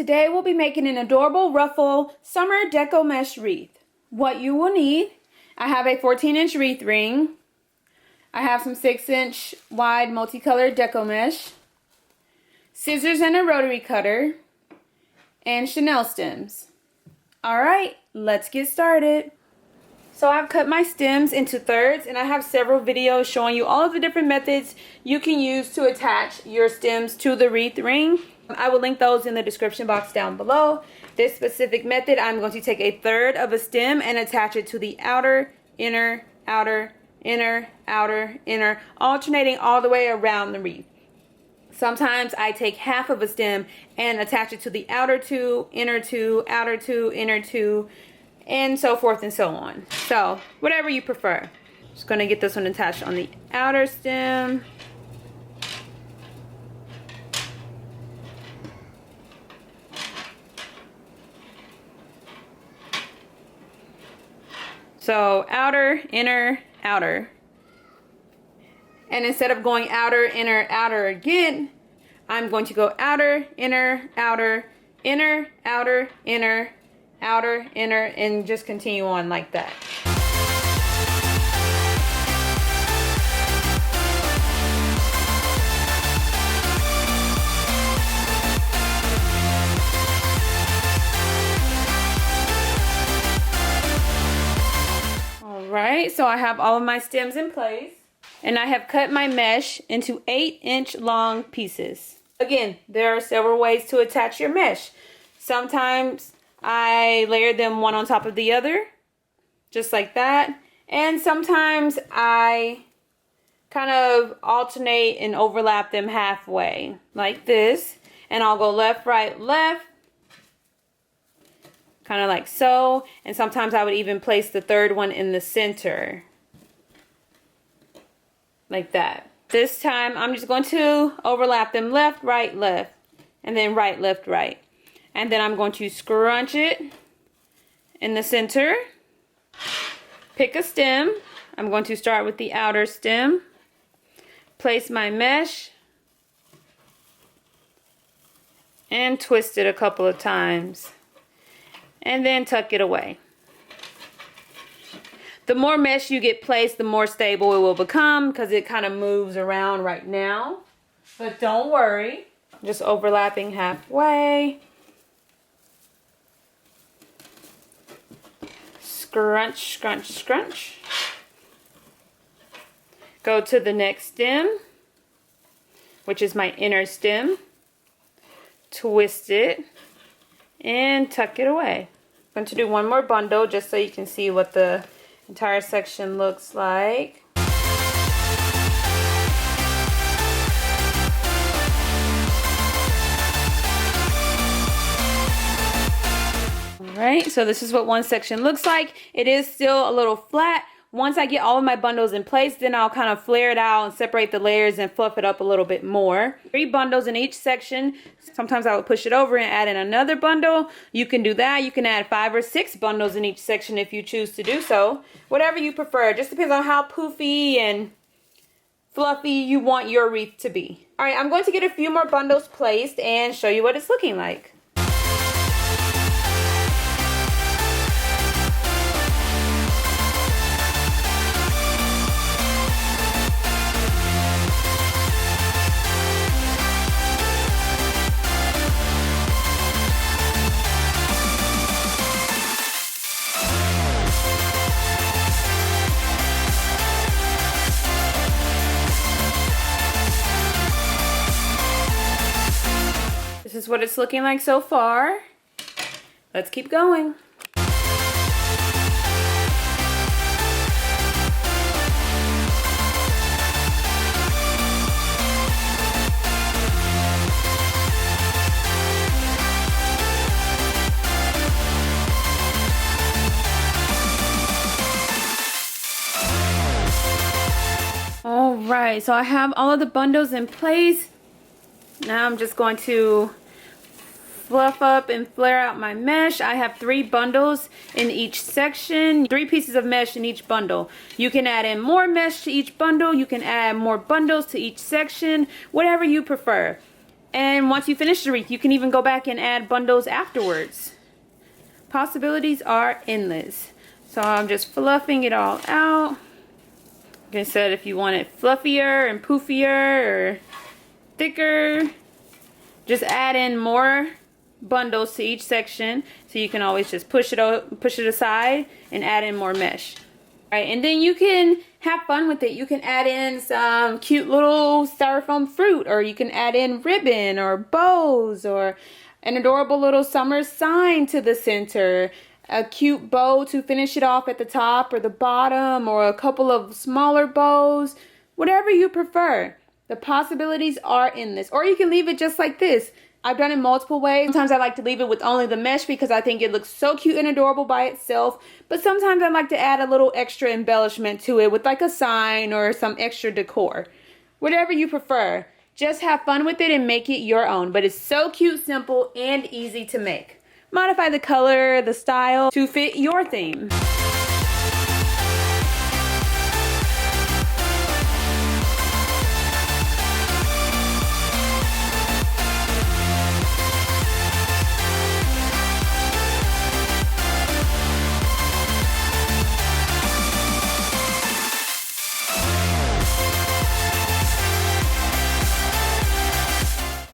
today we'll be making an adorable ruffle summer deco mesh wreath. What you will need, I have a 14-inch wreath ring. I have some 6-inch wide multicolored deco mesh, scissors and a rotary cutter, and chenille stems. Alright, let's get started. So I've cut my stems into thirds, and I have several videos showing you all of the different methods you can use to attach your stems to the wreath ring. I will link those in the description box down below. This specific method, I'm going to take a third of a stem and attach it to the outer, inner, outer, inner, outer, inner, alternating all the way around the wreath. Sometimes I take half of a stem and attach it to the outer two, inner two, outer two, inner two, and so forth and so on. So whatever you prefer. Just going to get this one attached on the outer stem. So outer, inner, outer. And instead of going outer, inner, outer again, I'm going to go outer, inner, outer, inner, outer, inner, outer, inner, and just continue on like that. Alright, so I have all of my stems in place. And I have cut my mesh into 8-inch long pieces. Again, there are several ways to attach your mesh. Sometimes I layer them one on top of the other, just like that. And sometimes I kind of alternate and overlap them halfway, like this. And I'll go left, right, left, kind of like so. And sometimes I would even place the third one in the center, like that. This time I'm just going to overlap them left, right, and then right, left, right. And then I'm going to scrunch it in the center. Pick a stem. I'm going to start with the outer stem. Place my mesh and twist it a couple of times. And then tuck it away. The more mesh you get placed, the more stable it will become because it kind of moves around right now. But don't worry, just overlapping halfway. Scrunch, scrunch, scrunch. Go to the next stem, which is my inner stem. Twist it and tuck it away. I'm going to do one more bundle just so you can see what the entire section looks like. Alright, so this is what one section looks like. It is still a little flat. Once I get all of my bundles in place, then I'll kind of flare it out and separate the layers and fluff it up a little bit more. 3 bundles in each section. Sometimes I would push it over and add in another bundle. You can do that. You can add 5 or 6 bundles in each section if you choose to do so. Whatever you prefer. It just depends on how poofy and fluffy you want your wreath to be. Alright, I'm going to get a few more bundles placed and show you what it's looking like. This is what it's looking like so far. Let's keep going. Alright, so I have all of the bundles in place. Now I'm just going to fluff up and flare out my mesh. I have 3 bundles in each section, 3 pieces of mesh in each bundle. You can add in more mesh to each bundle. You can add more bundles to each section, whatever you prefer. And once you finish the wreath, you can even go back and add bundles afterwards. Possibilities are endless. So I'm just fluffing it all out. Like I said, if you want it fluffier and poofier or thicker, just add in more bundles to each section. So you can always just push it aside and add in more mesh. All right, and then you can have fun with it. You can add in some cute little styrofoam fruit, or you can add in ribbon or bows, or an adorable little summer sign to the center, a cute bow to finish it off at the top or the bottom, or a couple of smaller bows, whatever you prefer. The possibilities are endless. Or you can leave it just like this. I've done it multiple ways. Sometimes I like to leave it with only the mesh because I think it looks so cute and adorable by itself. But sometimes I like to add a little extra embellishment to it with like a sign or some extra decor. Whatever you prefer. Just have fun with it and make it your own. But it's so cute, simple, and easy to make. Modify the color, the style to fit your theme.